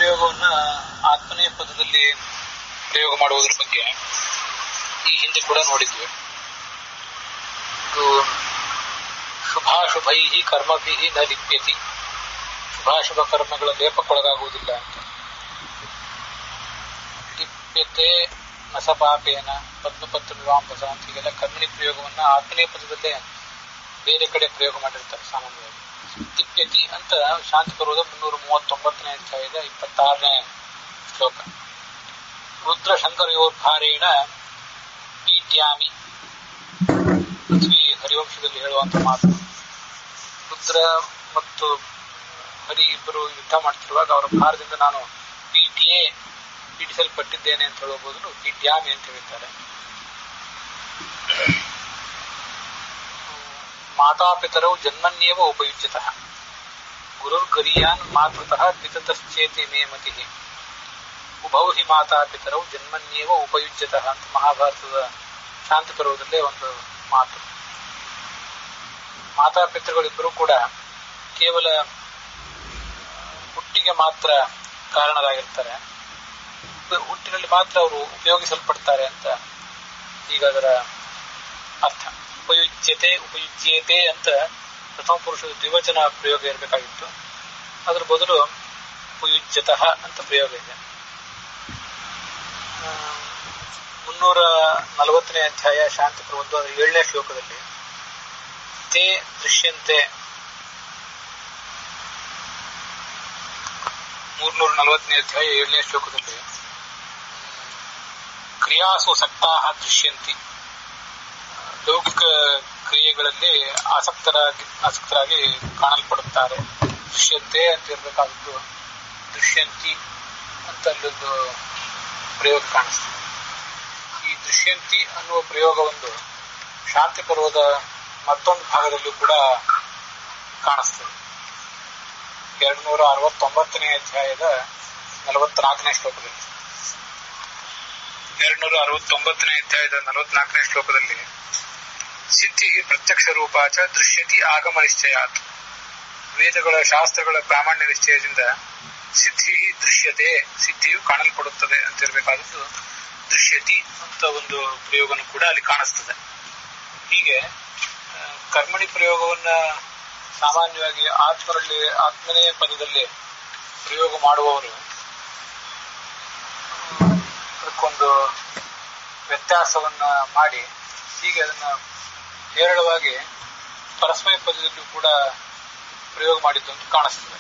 ಪ್ರಯೋಗವನ್ನ ಆತ್ಮನೇ ಪದದಲ್ಲಿ ಪ್ರಯೋಗ ಮಾಡುವುದರ ಬಗ್ಗೆ ಈ ಹಿಂದೆ ಕೂಡ ನೋಡಿದ್ವಿ. ಶುಭಾಶುಭೈ ಕರ್ಮಭಿ ನ ಲಿಪ್ಯತಿ, ಶುಭಾಶುಭ ಕರ್ಮಗಳ ಲೇಪಕ್ಕೊಳಗಾಗುವುದಿಲ್ಲ ಅಂತ. ಲಿಪ್ಯತೆ ನಸಪಾಪೇನ ಪದ್ಮಪತ್ರವಾಂಬಸ ಅಂತ ಹೀಗೆಲ್ಲ ಕರ್ಮಣಿ ಪ್ರಯೋಗವನ್ನ ಆತ್ಮನೇ ಪದದಲ್ಲೇ ಬೇರೆ ಕಡೆ ಪ್ರಯೋಗ ಮಾಡಿರ್ತಾರೆ ಸಾಮಾನ್ಯವಾಗಿ. ಲಿಪ್ಯತಿ ಅಂತ ಶಾಂತಿ ಬರುವುದು 339ನೇ ಅಧ್ಯಾಯದ 26ನೇ ಶ್ಲೋಕ. ರುದ್ರ ಶಂಕರಯೋರ್ಭಾರೇಣ ಪೀಡ್ಯಾಮಿ, ಪೃಥ್ವಿ ಹರಿವಂಶದಲ್ಲಿ ಹೇಳುವಂತ ಮಾತು. ರುದ್ರ ಮತ್ತು ಹರಿ ಇಬ್ಬರು ಯುದ್ಧ ಮಾಡ್ತಿರುವಾಗ ಅವರ ಭಾರದಿಂದ ನಾನು ಪೀಡಿಸಲ್ಪಟ್ಟಿದ್ದೇನೆ ಅಂತ ಹೇಳಬಹುದು, ಪೀಡ್ಯಾಮಿ ಅಂತ ಹೇಳ್ತಾರೆ. ಮಾತಾಪಿತರೌ ಜನ್ಮನ್ಯೇವ ಉಪಯುಜ್ಯತಃ ಗುರುರ್ಗರಿಯಾನ್ ಮಾತೃತಃ ಪಿತತಶ್ಚೇತಿ ಮೇ ಮತಿಃ ಉಭೌ ಹಿ ಮಾತಾಪಿತರೌ ಜನ್ಮನ್ಯೇವ ಉಪಯುಜ್ಯತಃ ಅಂತ ಮಹಾಭಾರತದ ಶಾಂತಿ ಪರ್ವದಲ್ಲೇ ಒಂದು ಮಾತು. ಮಾತಾಪಿತೃಗಳಿಬ್ಬರು ಕೂಡ ಕೇವಲ ಹುಟ್ಟಿಗೆ ಮಾತ್ರ ಕಾರಣರಾಗಿರ್ತಾರೆ, ಹುಟ್ಟಿನಲ್ಲಿ ಮಾತ್ರ ಅವರು ಉಪಯೋಗಿಸಲ್ಪಡ್ತಾರೆ ಅಂತ ಈಗ ಅದರ ಅರ್ಥ. ಉಪಯುಜ್ಯತೆ ಉಪಯುಜ್ಯತೆ ಅಂತ ಪ್ರಥಮ ಪುರುಷದ ದ್ವಿವಚನ ಪ್ರಯೋಗ ಇರಬೇಕಾಗಿತ್ತು, ಅದರ ಬದಲು ಉಪಯುಜ್ಯತಃ ಅಂತ ಪ್ರಯೋಗ ಇದೆ. 340ನೇ ಅಧ್ಯಾಯ ಶಾಂತಿ ಪರ್ವದ 7ನೇ ಶ್ಲೋಕದಲ್ಲಿ ತೇ ದೃಶ್ಯಂತೆ, 340ನೇ ಅಧ್ಯಾಯ 7ನೇ ಶ್ಲೋಕದಲ್ಲಿ ಕ್ರಿಯಾಸು ಸಕ್ತಾಹ ದೃಶ್ಯಂತಿ, ಲೌಕಿಕ ಕ್ರಿಯೆಗಳಲ್ಲಿ ಆಸಕ್ತರಾಗಿ ಕಾಣಲ್ಪಡುತ್ತಾರೆ. ದೃಶ್ಯಂತೆ ಅಂತ ಇರಬೇಕಾದ್ದು ದೃಶ್ಯಂತಿ ಅಂತ ಅಲ್ಲೊಂದು ಪ್ರಯೋಗ ಕಾಣಿಸ್ತದೆ. ಈ ದೃಶ್ಯಂತಿ ಅನ್ನುವ ಪ್ರಯೋಗ ಒಂದು ಶಾಂತಿ ಪರ್ವದ ಮತ್ತೊಂದು ಭಾಗದಲ್ಲೂ ಕೂಡ ಕಾಣಿಸ್ತದೆ. 269ನೇ ಅಧ್ಯಾಯದ 44ನೇ ಶ್ಲೋಕದಲ್ಲಿ 269ನೇ ಅಧ್ಯಾಯದ 44ನೇ ಶ್ಲೋಕದಲ್ಲಿ ಸಿದ್ಧಿ ಪ್ರತ್ಯಕ್ಷ ರೂಪಾಚ ದೃಶ್ಯತಿ ಆಗಮ ನಿಶ್ಚಯಾತ್, ವೇದಗಳ ಶಾಸ್ತ್ರಗಳ ಪ್ರಾಮಾಣ್ಯ ನಿಶ್ಚಯದಿಂದ ಸಿದ್ಧಿ ದೃಶ್ಯತೆ, ಸಿದ್ಧಿಯು ಕಾಣಲ್ಪಡುತ್ತದೆ ಅಂತ ಇರಬೇಕಾದದ್ದು ದೃಶ್ಯತಿ ಅಂತ ಒಂದು ಪ್ರಯೋಗನೂ ಕೂಡ ಅಲ್ಲಿ ಕಾಣಿಸ್ತದೆ. ಹೀಗೆ ಕರ್ಮಣಿ ಪ್ರಯೋಗವನ್ನ ಸಾಮಾನ್ಯವಾಗಿ ಆತ್ಮನೇ ಪದದಲ್ಲಿ ಪ್ರಯೋಗ ಮಾಡುವವರು ಅದಕ್ಕೊಂದು ವ್ಯತ್ಯಾಸವನ್ನ ಮಾಡಿ ಹೀಗೆ ಅದನ್ನ ಹೇರಳವಾಗಿ ಪರಸ್ಮಯ ಪದದಲ್ಲೂ ಕೂಡ ಪ್ರಯೋಗ ಮಾಡಿದ್ದು ಅಂತ ಕಾಣಿಸ್ತದೆ.